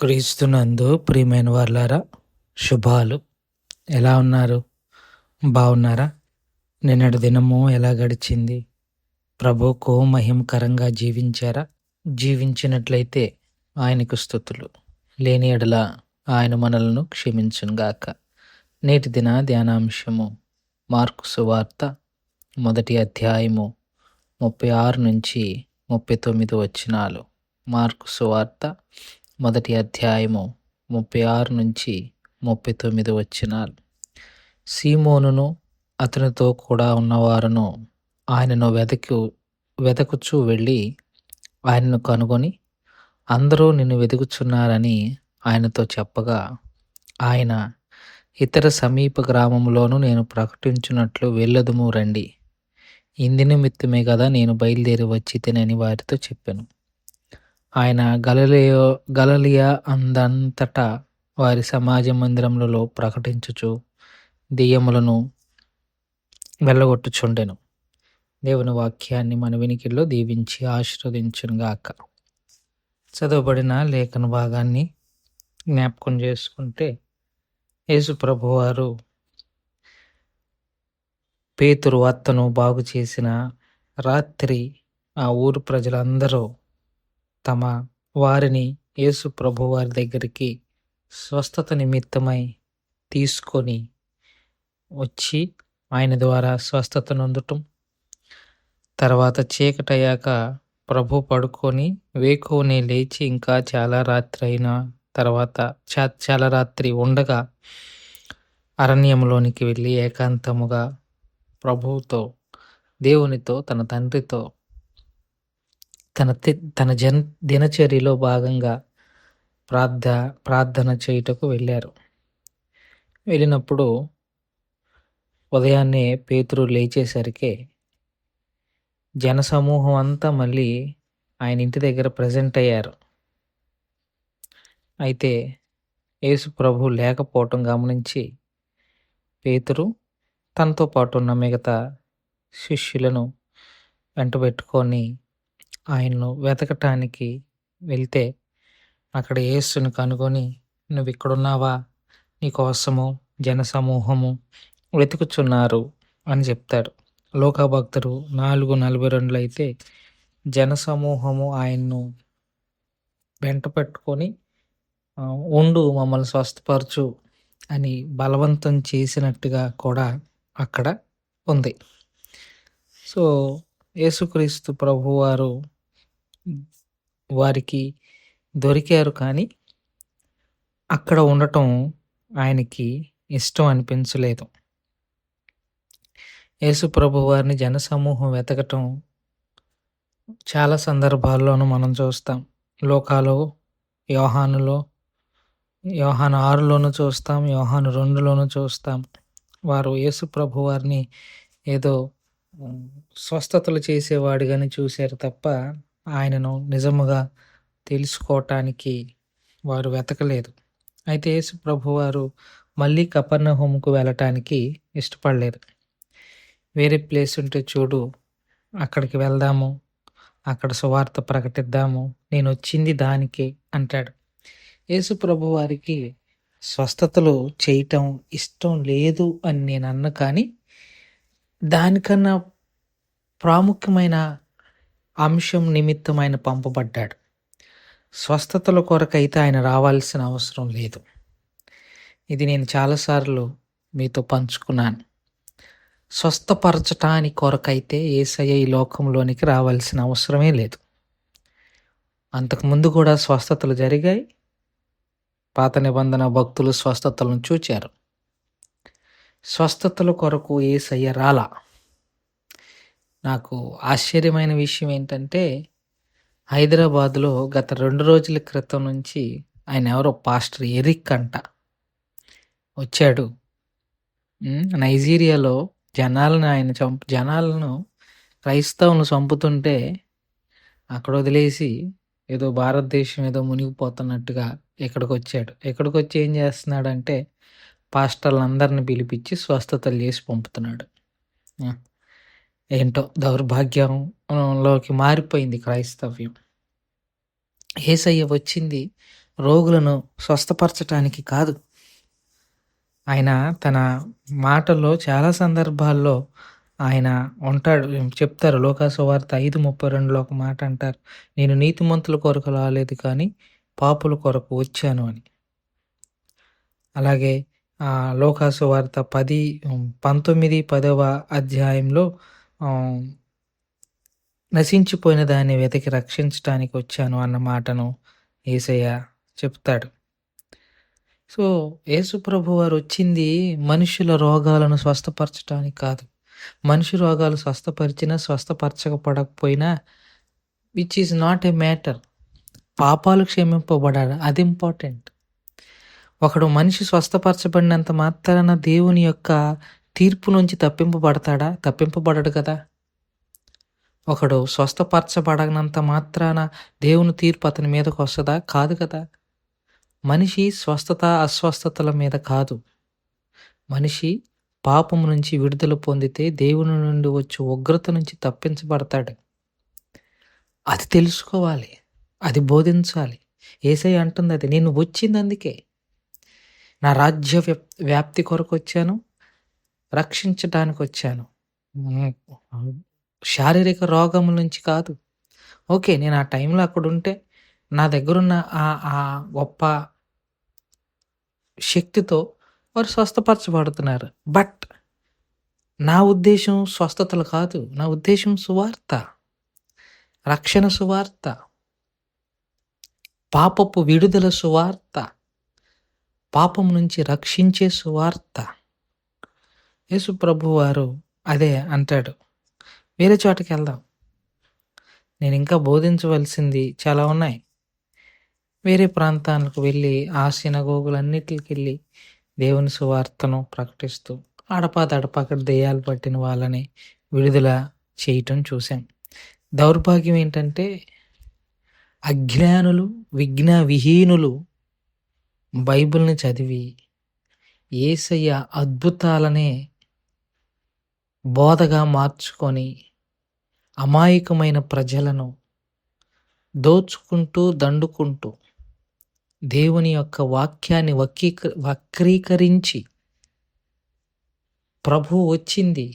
క్రీస్తునందు ప్రియమైన వాళ్ళారా, శుభాలు. ఎలా ఉన్నారు? బాగున్నారా? నిన్నటి దినము ఎలా గడిచింది? ప్రభువుకు మహిమకరంగా జీవించారా? జీవించినట్లయితే ఆయనకు స్తుతులు. లేని ఎడల ఆయన మనలను క్షమించునుగాక. నేటి దిన ధ్యానాంశము మార్కు సువార్త 1వ అధ్యాయము 36 నుంచి 39 వచనాలు. మార్కు సువార్త 1వ అధ్యాయము 36 నుంచి 39 వచనాలు. సీమోనును అతనితో కూడా ఉన్నవారును ఆయనను వెదకుచూ వెళ్ళి ఆయనను కనుగొని, అందరూ నిన్ను వెతుకుచున్నారని ఆయనతో చెప్పగా, ఆయన, ఇతర సమీప గ్రామంలోనూ నేను ప్రకటించున్నట్లు వెళ్ళదుము రండి. ఇంది నిమిత్తమే కదా నేను బయలుదేరి వచ్చి తినని వారితో చెప్పాను. ఆయన గలిలయ అందంతటా వారి సమాజ మందిరములలో ప్రకటించుచు దెయ్యములను వెళ్ళగొట్టుచుండెను. దేవుని వాక్యాన్ని మన వినికిడిలో దీవించి ఆశీర్వదించునుగాక. చదవబడిన లేఖన భాగాన్ని జ్ఞాపకం చేసుకుంటే, యేసు ప్రభువారు పేతురు అత్తను బాగు చేసిన రాత్రి ఆ ఊరు ప్రజలందరూ తమ వారిని యేసు ప్రభువారి దగ్గరికి స్వస్థత నిమిత్తమై తీసుకొని వచ్చి ఆయన ద్వారా స్వస్థత నొందటం, తర్వాత చీకటయ్యాక ప్రభు పడుకొని వేకువనే లేచి ఇంకా చాలా రాత్రి అయిన తర్వాత చాలా రాత్రి ఉండగా అరణ్యంలోనికి వెళ్ళి ఏకాంతముగా ప్రభువుతో, దేవునితో, తన తండ్రితో తన దినచర్యలో భాగంగా ప్రార్థన చేయుటకు వెళ్ళారు. వెళ్ళినప్పుడు ఉదయాన్నే పేతురు లేచేసరికి జనసమూహం అంతా మళ్ళీ ఆయన ఇంటి దగ్గర ప్రజెంట్ అయ్యారు. అయితే యేసు ప్రభు లేకపోవటం గమనించి పేతురు తనతో పాటు ఉన్న మిగతా శిష్యులను వెంటబెట్టుకొని ఆయన్ను వెతకటానికి వెళ్తే, అక్కడ యేసుని కనుగొని, నువ్వు ఇక్కడున్నావా? నీకోసము జనసమూహము వెతుకుచున్నారు అని చెప్తాడు. లోకభక్తుడు 4:42 అయితే, జనసమూహము ఆయన్ను వెంట పెట్టుకొని ఉండు, మమ్మల్ని స్వస్థపరచు అని బలవంతం చేసినట్టుగా కూడా అక్కడ ఉంది. సో యేసుక్రీస్తు ప్రభువారు వారికి దొరికారు, కానీ అక్కడ ఉండటం ఆయనకి ఇష్టం అనిపించలేదు. యేసు ప్రభు వారిని జనసమూహం వెతకటం చాలా సందర్భాల్లోనూ మనం చూస్తాం. లోకాలో యోహాను 6లోనూ చూస్తాం, యోహాను 2లోనూ చూస్తాం. వారు యేసు ప్రభు వారిని ఏదో స్వస్థతలు చేసేవాడిగాని చూశారు తప్ప ఆయనను నిజముగా తెలుసుకోవటానికి వారు వెతకలేదు. అయితే యేసు ప్రభువారు మళ్ళీ కపెర్నహూముకు వెళ్ళటానికి ఇష్టపడలేదు. వేరే ప్లేస్ ఉంటే చూడు, అక్కడికి వెళ్దాము, అక్కడ సువార్త ప్రకటిద్దాము, నేను వచ్చింది దానికి అంటాడు. యేసు ప్రభువారికి స్వస్థతలు చేయటం ఇష్టం లేదు అని నేను అన్న, కానీ దానికన్నా ప్రాముఖ్యమైన అంశం నిమిత్తం ఆయన పంపబడ్డాడు. స్వస్థతల కొరకైతే ఆయన రావాల్సిన అవసరం లేదు. ఇది నేను చాలాసార్లు మీతో పంచుకున్నాను. స్వస్థపరచటానికి కొరకైతే యేసయ్య ఈ లోకంలోనికి రావాల్సిన అవసరమే లేదు. అంతకుముందు కూడా స్వస్థతలు జరిగాయి. పాత నిబంధన భక్తులు స్వస్థతలను చూచారు. స్వస్థతల కొరకు యేసయ్య రాలా. నాకు ఆశ్చర్యమైన విషయం ఏంటంటే, హైదరాబాద్లో గత 2 రోజుల క్రితం నుంచి ఆయన ఎవరో పాస్టర్ ఎరిక్ అంట వచ్చాడు. నైజీరియాలో జనాలను క్రైస్తవులను చంపుతుంటే అక్కడ వదిలేసి ఏదో భారతదేశం ఏదో మునిగిపోతున్నట్టుగా ఇక్కడికి వచ్చాడు. ఇక్కడికి వచ్చి ఏం చేస్తున్నాడంటే, పాస్టర్లందరిని పిలిపించి స్వస్థతలు చేసి పంపుతున్నాడు. ఏంటో దౌర్భాగ్యంలోకి మారిపోయింది క్రైస్తవ్యం. యేసయ్య వచ్చింది రోగులను స్వస్థపరచటానికి కాదు. ఆయన తన మాటల్లో చాలా సందర్భాల్లో ఆయన ఉంటాడు. చెప్తారు. లోకాసువార్త 5:32లో ఒక మాట అంటారు. నేను నీతిమంతుల కొరకు రాలేదు కానీ పాపుల కొరకు వచ్చాను అని. అలాగే లోకాసువార్త 19, 10వ అధ్యాయంలో నశించిపోయిన దాన్ని వెతికి రక్షించటానికి వచ్చాను అన్న మాటను యేసయ్య చెప్తాడు. సో యేసు ప్రభువారు వచ్చింది మనుషుల రోగాలను స్వస్థపరచటానికి కాదు. మనిషి రోగాలు స్వస్థపరిచినా స్వస్థపరచకపోయినా which is not a matter. పాపాలు క్షమింపబడాలి, అది ఇంపార్టెంట్. ఒకడు మనిషి స్వస్థపరచబడినంత మాత్రాన దేవుని యొక్క తీర్పు నుంచి తప్పింపబడతాడా? తప్పింపబడడు కదా. ఒకడు స్వస్థపరచబడనంత మాత్రాన దేవుని తీర్పు అతని మీదకు వస్తుందా? కాదు కదా. మనిషి స్వస్థత అస్వస్థతల మీద కాదు. మనిషి పాపము నుంచి విడుదల పొందితే దేవుని నుండి వచ్చే ఉగ్రత నుంచి తప్పించబడతాడు. అది తెలుసుకోవాలి, అది బోధించాలి. యేసయ్య అంటుంది అది. నేను వచ్చింది అందుకే. నా రాజ్య వ్యాప్తి కొరకు వచ్చాను, రక్షించడానికి వచ్చాను, శారీరక రోగముల నుంచి కాదు. ఓకే, నేను ఆ టైంలో అక్కడ ఉంటే నా దగ్గరున్న ఆ గొప్ప శక్తితో వారు స్వస్థపరచబడుతున్నారు. బట్ నా ఉద్దేశం స్వస్థతలు కాదు. నా ఉద్దేశం సువార్త, రక్షణ సువార్త, పాపపు విడుదల సువార్త, పాపం నుంచి రక్షించే సువార్త. యేసు ప్రభు వారు అదే అంటాడు. వేరే చోటకి వెళ్దాం, నేను ఇంకా బోధించవలసింది చాలా ఉన్నాయి. వేరే ప్రాంతాలకు వెళ్ళి ఆ సినగోగులన్నిటికి వెళ్ళి దేవుని సువార్తను ప్రకటిస్తూ అడపా అక్కడ దెయ్యాలు పట్టిన వాళ్ళని విడుదల చేయటం చూసాం. దౌర్భాగ్యం ఏంటంటే అజ్ఞానులు, విహీనులు బైబిల్ని చదివి యేసయ్య అద్భుతాలనే బోధగా మార్చుకొని అమాయకమైన ప్రజలను దోచుకుంటూ దండుకుంటూ దేవుని యొక్క వాక్యాన్ని వక్రీకరించి ప్రభు వచ్చింది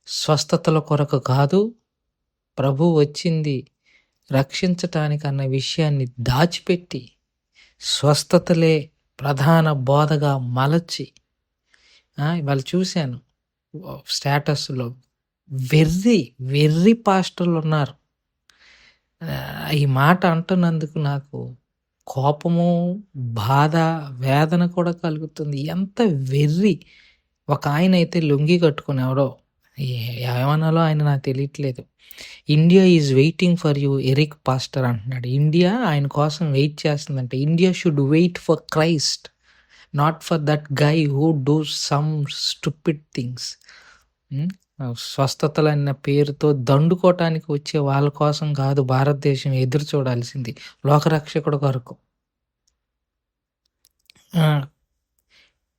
స్వస్థతల కొరకు కాదు, ప్రభు వచ్చింది రక్షించటానికి అన్న విషయాన్ని దాచిపెట్టి స్వస్థతలే ప్రధాన బోధగా మలచి ఇవాళ చూశాను స్టేటస్లో వెర్రి పాస్టర్లు ఉన్నారు. ఈ మాట అంటున్నందుకు నాకు కోపము, బాధ, వేదన కూడా కలుగుతుంది. ఎంత వెర్రి! ఒక ఆయన అయితే లుంగి కట్టుకుని ఎవడో ఏమనాలో ఆయన నాకు తెలియట్లేదు. India is waiting for you Eric pastor అంటున్నాడు. ఇండియా ఆయన కోసం వెయిట్ చేస్తుందంటే. India should wait for Christ, not for that guy who do some stupid things. స్వస్థతలు అన్న పేరుతో దండుకోవటానికి వచ్చే వాళ్ళ కోసం కాదు భారతదేశం ఎదురు చూడాల్సింది, లోకరక్షకుడు కొరకు.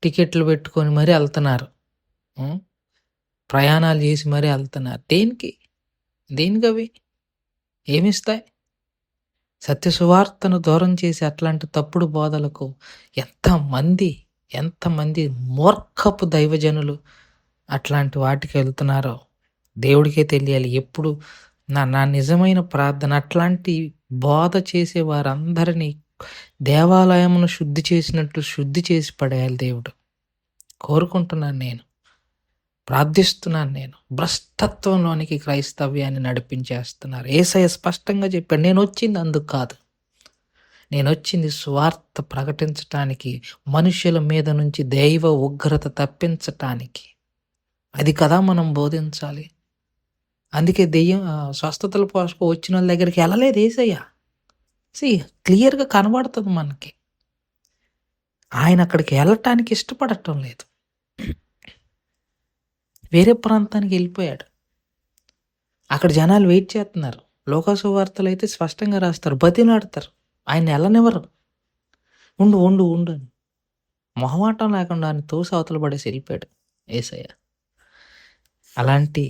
టికెట్లు పెట్టుకొని మరీ వెళ్తున్నారు, ప్రయాణాలు చేసి మరీ వెళ్తున్నారు. దేనికి అవి ఏమిస్తాయి? సత్య సువార్తను దూరం చేసి అట్లాంటి తప్పుడు బోధలకు ఎంతమంది మూర్ఖపు దైవజనులు అట్లాంటి వాటికి వెళ్తున్నారో దేవుడికే తెలియాలి. ఎప్పుడు నా నిజమైన ప్రార్థన అట్లాంటి బోధ చేసే వారందరినీ దేవాలయమును శుద్ధి చేసినట్లు శుద్ధి చేసి పడేయాలి దేవుడు. కోరుకుంటున్నాను, నేను ప్రార్థిస్తున్నాను. నేను భ్రష్టత్వంలోనికి క్రైస్తవ్యాన్ని నడిపించేస్తున్నారు. యేసయ్య స్పష్టంగా చెప్పాడు, నేను వచ్చింది అందుకు కాదు, నేను వచ్చింది సువార్త ప్రకటించటానికి, మనుషుల మీద నుంచి దైవ ఉగ్రత తప్పించటానికి. అది కదా మనం బోధించాలి. అందుకే దెయ్యం స్వస్థతలు పోసుకో వచ్చిన వాళ్ళ దగ్గరికి వెళ్ళలేదు యేసయ్య. క్లియర్గా కనబడుతుంది మనకి. ఆయన అక్కడికి వెళ్ళటానికి ఇష్టపడటం లేదు, వేరే ప్రాంతానికి వెళ్ళిపోయాడు. అక్కడ జనాలు వెయిట్ చేస్తున్నారు. లోకాసువార్తలు అయితే స్పష్టంగా రాస్తారు, బతిలాడతారు, ఆయన వెళ్ళనివ్వరు. ఉండు అని మొహమాటం లేకుండా ఆయన తోసి అవతల పడేసి వెళ్ళిపోయాడు యేసయ్య. అలాంటి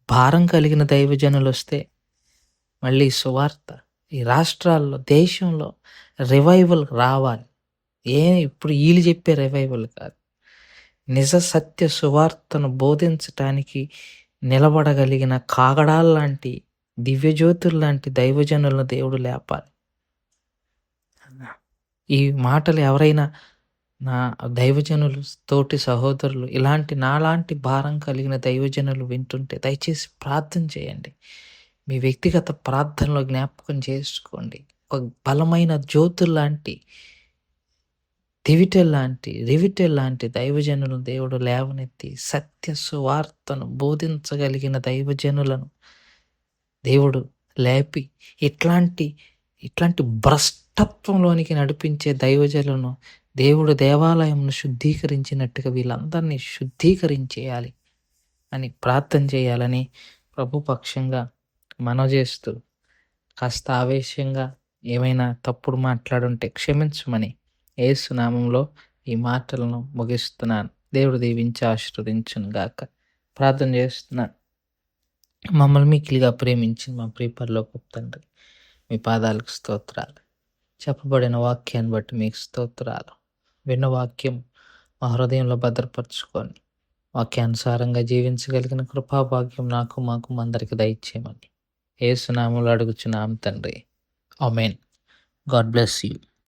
భారం కలిగిన దైవజనులు వస్తే మళ్ళీ సువార్త ఈ రాష్ట్రాల్లో, దేశంలో రివైవల్ రావాలి. ఇప్పుడు ఈళ్ళు చెప్పే రివైవల్ కాదు. నిజ సత్య సువార్తను బోధించటానికి నిలబడగలిగిన కాగడాల్లాంటి, దివ్యజ్యోతుల్లాంటి దైవజనులను దేవుడు లేపాలి. ఈ మాటలు ఎవరైనా నా దైవజనులు, తోటి సహోదరులు, నాలాంటి భారం కలిగిన దైవజనులు వింటుంటే దయచేసి ప్రార్థన చేయండి. మీ వ్యక్తిగత ప్రార్థనలో జ్ఞాపకం చేసుకోండి. ఒక బలమైన జ్యోతుల్లాంటి, రివిటెల్ లాంటి దైవజనులను దేవుడు లేవనెత్తి సత్య సువార్తను బోధించగలిగిన దైవజనులను దేవుడు లేపి ఇట్లాంటి భ్రష్టత్వంలోనికి నడిపించే దైవజనులను దేవుడు దేవాలయంను శుద్ధీకరించినట్టుగా వీళ్ళందరినీ శుద్ధీకరించేయాలి అని ప్రార్థన చేయాలని ప్రభు పక్షంగా మనవి చేస్తూ, కాస్త ఆవేశంగా ఏమైనా తప్పుడు మాట్లాడుంటే క్షమించమని యేసు నామంలో ఈ మాటలను ముగిస్తున్నాను. దేవుడు దీవించి ఆశీర్వదించును గాక. ప్రార్థన చేస్తున్నాను. మమ్మల్ని మిక్కిలిగా ప్రేమించిన మా ప్రియ పరలోకపు తండ్రి, మీ పాదాలకు స్తోత్రాలు. చెప్పబడిన వాక్యాన్ని బట్టి మీకు స్తోత్రాలు. విన్న వాక్యం మా హృదయంలో భద్రపరచుకొని వాక్యానుసారంగా జీవించగలిగిన కృపాభాగ్యం మాకు అందరికి దయచేయమని యేసు నామములో అడుగుచున్నాం తండ్రి. ఆమేన్. God bless you.